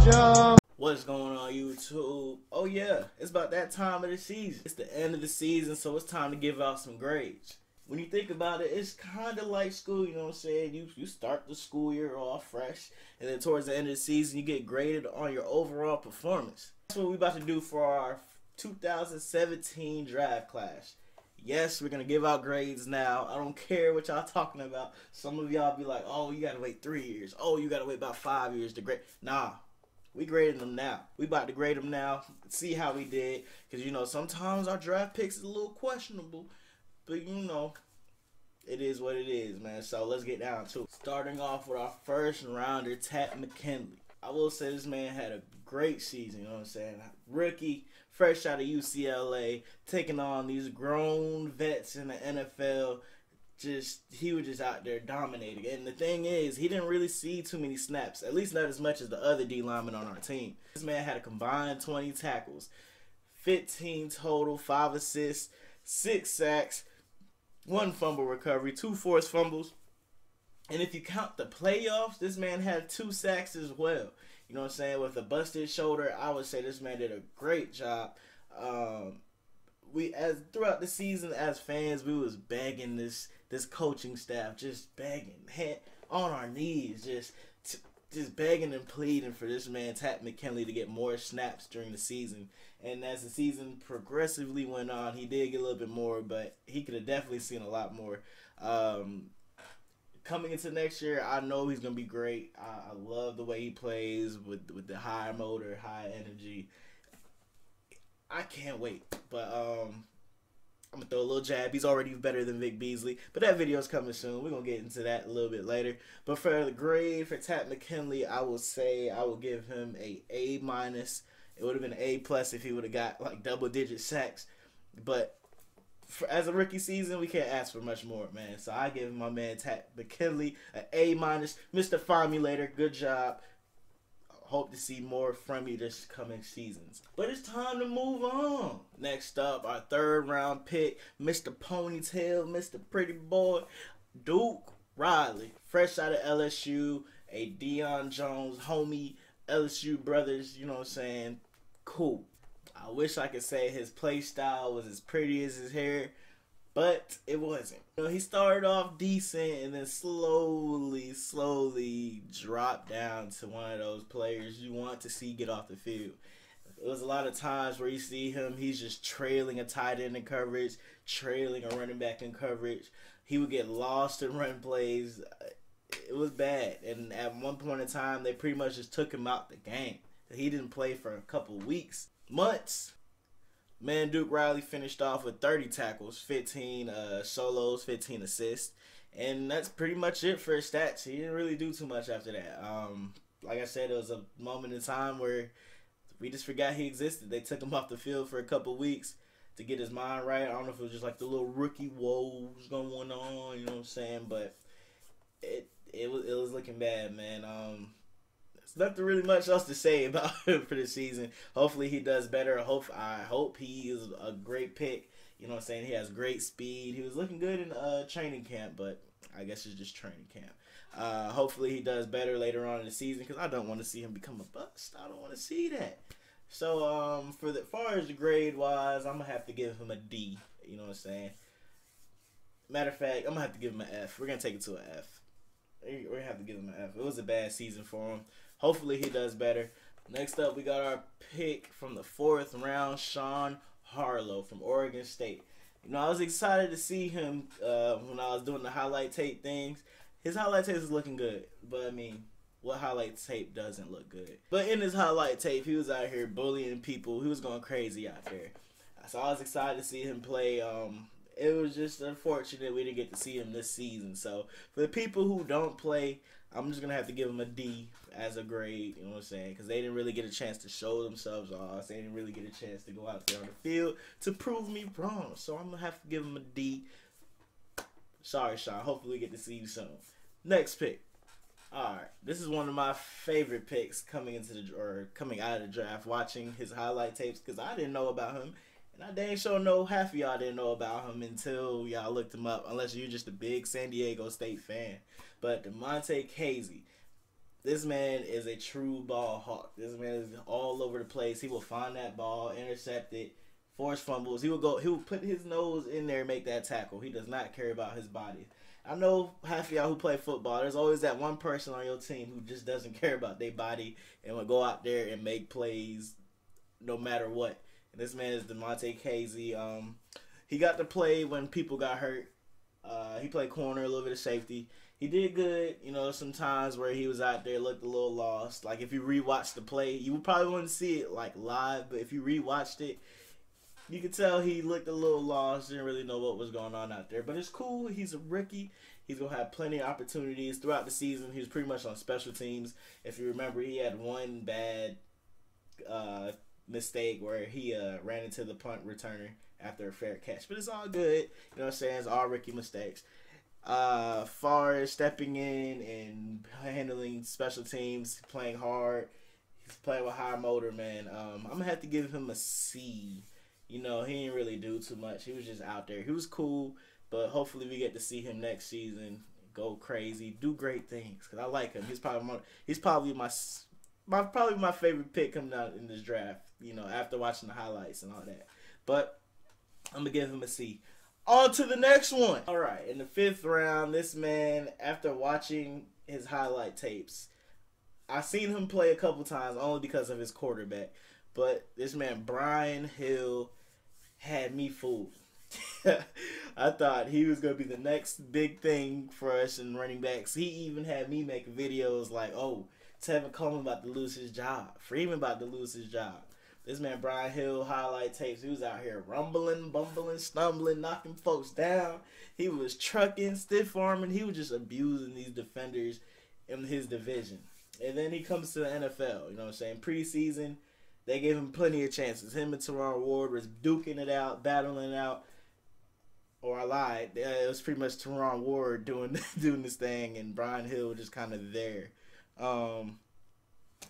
What's going on, YouTube? Oh yeah, it's about that time of the season. It's the end of the season, so it's time to give out some grades. When you think about it, it's kind of like school, you know what I'm saying? You start the school year off fresh, and then towards the end of the season, you get graded on your overall performance. That's what we're about to do for our 2017 draft class. Yes, we're going to give out grades now. I don't care what y'all talking about. Some of y'all be like, oh, you got to wait 3 years. Oh, you got to wait about 5 years to grade. Nah. We grading them now. We about to grade them now, see how we did. Because, you know, sometimes our draft picks is a little questionable. But, you know, it is what it is, man. So, let's get down to it. Starting off with our first rounder, Takk McKinley. I will say this man had a great season, you know what I'm saying? Rookie, fresh out of UCLA, taking on these grown vets in the NFL. He was just out there dominating. And the thing is, he didn't really see too many snaps, at least not as much as the other D linemen on our team. This man had a combined 20 tackles, 15 total, 5 assists, 6 sacks, 1 fumble recovery, 2 forced fumbles. And if you count the playoffs, this man had 2 sacks as well. You know what I'm saying? With a busted shoulder, I would say this man did a great job. Throughout the season as fans, we was begging this coaching staff, just begging, on our knees, just begging and pleading for this man Takk McKinley to get more snaps during the season. And as the season progressively went on, he did get a little bit more, but he could have definitely seen a lot more. Coming into next year, I know he's gonna be great. I love the way he plays with the high motor, high energy. I can't wait, but I'm gonna throw a little jab. He's already better than Vic Beasley, but that video is coming soon. We're gonna get into that a little bit later. But for the grade for Takk McKinley, I will say I will give him a A-. It would have been A+ if he would have got like double-digit sacks, but as a rookie season, we can't ask for much more, man. So I give my man Takk McKinley an A-. Mr. Formulator, good job. Hope to see more from you this coming seasons. But it's time to move on. Next up, our 3rd round pick, Mr. Ponytail, Mr. Pretty Boy, Duke Riley. Fresh out of LSU, a Deion Jones homie, LSU brothers, you know what I'm saying? Cool. I wish I could say his play style was as pretty as his hair, but it wasn't. You know, he started off decent and then slowly dropped down to one of those players you want to see get off the field. It was a lot of times where you see him, he's just trailing a tight end in coverage, trailing a running back in coverage. He would get lost in run plays. It was bad. And at one point in time, they pretty much just took him out the game. He didn't play for a couple weeks, months. Man, Duke Riley finished off with 30 tackles, 15 solos, 15 assists. And that's pretty much it for his stats. He didn't really do too much after that. Like I said, it was a moment in time where we just forgot he existed. They took him off the field for a couple weeks to get his mind right. I don't know if it was just like the little rookie woes going on, you know what I'm saying? But it was looking bad, man. There's nothing really much else to say about him for the season. Hopefully he does better. I hope he is a great pick. You know what I'm saying? He has great speed. He was looking good in training camp, but I guess it's just training camp. Hopefully he does better later on in the season because I don't want to see him become a bust. I don't want to see that. So as far as the grade wise, I'm gonna have to give him a D. You know what I'm saying? Matter of fact, I'm gonna have to give him an F. We're gonna take it to an F. We're gonna have to give him an F. It was a bad season for him. Hopefully he does better. Next up, we got our pick from the 4th round, Sean Harlow from Oregon State. You know, I was excited to see him when I was doing the highlight tape things. His highlight tape is looking good, but I mean, what highlight tape doesn't look good? But in his highlight tape, he was out here bullying people. He was going crazy out there. So I was excited to see him play. It was just unfortunate we didn't get to see him this season. So for the people who don't play, I'm just going to have to give him a D as a grade, you know what I'm saying? Because they didn't really get a chance to show themselves off. They didn't really get a chance to go out there on the field to prove me wrong. So I'm going to have to give him a D. Sorry, Sean. Hopefully we get to see you soon. Next pick. All right. This is one of my favorite picks coming out of the draft, watching his highlight tapes because I didn't know about him. And I dang sure know half of y'all didn't know about him until y'all looked him up, unless you're just a big San Diego State fan. But Damontae Kazee. This man is a true ball hawk. This man is all over the place. He will find that ball, intercept it, force fumbles. He will put his nose in there and make that tackle. He does not care about his body. I know half of y'all who play football, there's always that one person on your team who just doesn't care about their body and will go out there and make plays no matter what. And this man is Damontae Kazee. He got to play when people got hurt. He played corner, a little bit of safety. He did good. You know, sometimes where he was out there looked a little lost. Like, if you rewatch the play, you probably wouldn't see it, like, live. But if you rewatched it, you could tell he looked a little lost. Didn't really know what was going on out there. But it's cool. He's a rookie. He's going to have plenty of opportunities throughout the season. He was pretty much on special teams. If you remember, he had one bad mistake where he ran into the punt returner after a fair catch. But it's all good. You know what I'm saying? It's all rookie mistakes. Far as stepping in and handling special teams, playing hard, he's playing with high motor, man. I'm going to have to give him a C. You know, he didn't really do too much. He was just out there. He was cool, but hopefully we get to see him next season go crazy, do great things, because I like him. He's probably my favorite pick coming out in this draft, you know, after watching the highlights and all that. But I'm going to give him a C. On to the next one. All right, in the 5th round, this man, after watching his highlight tapes, I've seen him play a couple times only because of his quarterback. But this man, Brian Hill, had me fooled. I thought he was going to be the next big thing for us in running backs. He even had me make videos like, oh, Tevin Coleman about to lose his job. Freeman about to lose his job. This man, Brian Hill, highlight tapes, he was out here rumbling, bumbling, stumbling, knocking folks down. He was trucking, stiff-arming. He was just abusing these defenders in his division. And then he comes to the NFL, you know what I'm saying? Preseason, they gave him plenty of chances. Him and Teron Ward was duking it out, battling it out. Or I lied. It was pretty much Teron Ward doing this thing, and Brian Hill was just kind of there.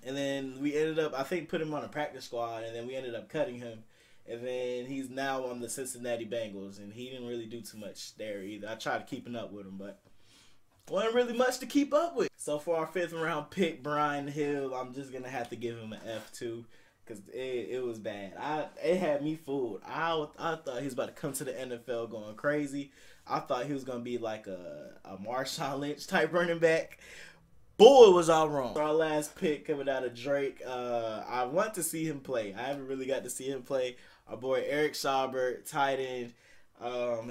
And then we ended up, I think, putting him on a practice squad, and then we ended up cutting him. And then he's now on the Cincinnati Bengals, and he didn't really do too much there either. I tried keeping up with him, but wasn't really much to keep up with. So for our 5th round pick, Brian Hill, I'm just going to have to give him an F too, because it was bad. It had me fooled. I thought he was about to come to the NFL going crazy. I thought he was going to be like a Marshawn Lynch type running back. Boy, was all wrong. Our last pick coming out of Drake. I want to see him play. I haven't really got to see him play. Our boy Eric Saubert, tight end.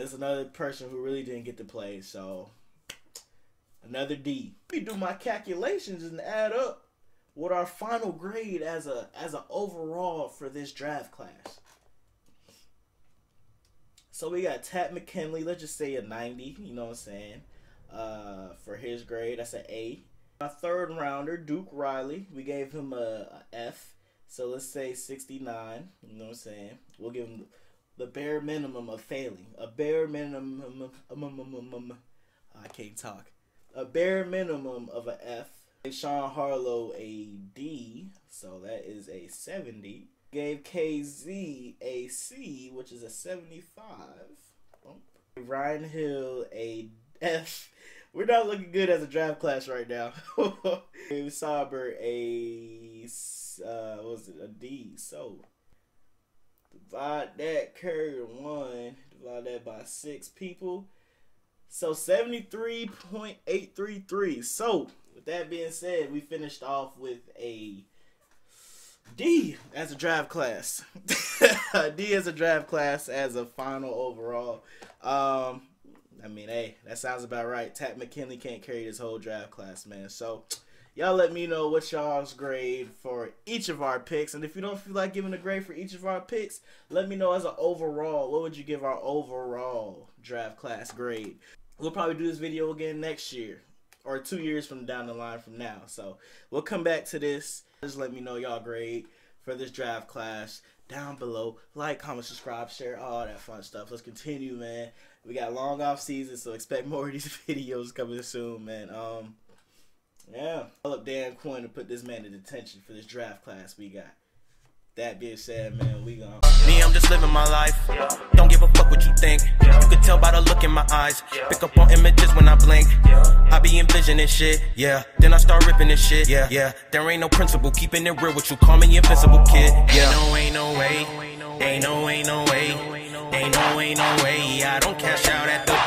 Is another person who really didn't get to play. So another D. Let me do my calculations and add up what our final grade as a overall for this draft class. So we got Takk McKinley. Let's just say a 90. You know what I'm saying? For his grade, that's an A. Our 3rd rounder, Duke Riley, we gave him a F. So let's say 69. You know what I'm saying? We'll give him the bare minimum of failing. A bare minimum. I can't talk. A bare minimum of an F. Sean Harlow a D. So that is a 70. Gave Kazee a C, which is a 75. Ryan Hill a F. We're not looking good as a draft class right now. Saubert a D. So divide that, carry 1, divide that by 6 people. So 73.833. So with that being said, we finished off with a D as a draft class. D as a draft class as a final overall. I mean, hey, that sounds about right. Takk McKinley can't carry this whole draft class, man. So, y'all let me know what y'all's grade for each of our picks. And if you don't feel like giving a grade for each of our picks, let me know as an overall. What would you give our overall draft class grade? We'll probably do this video again next year. Or 2 years from down the line from now. So, we'll come back to this. Just let me know y'all grade for this draft class down below. Like, comment, subscribe, share, all that fun stuff. Let's continue, man. We got long off season, so expect more of these videos coming soon, man. Yeah. Call up Dan Quinn to put this man in detention for this draft class we got. that being said, man, we gone. Me, I'm just living my life. Don't give a fuck what you think. You can tell by the look in my eyes. Pick up on images when I blink. I be envisioning shit, yeah. Then I start ripping this shit, yeah. There ain't no principle, keeping it real with you. Call me invincible, kid, yeah. Ain't no way. Ain't no way. Ain't no way. I don't cash out at the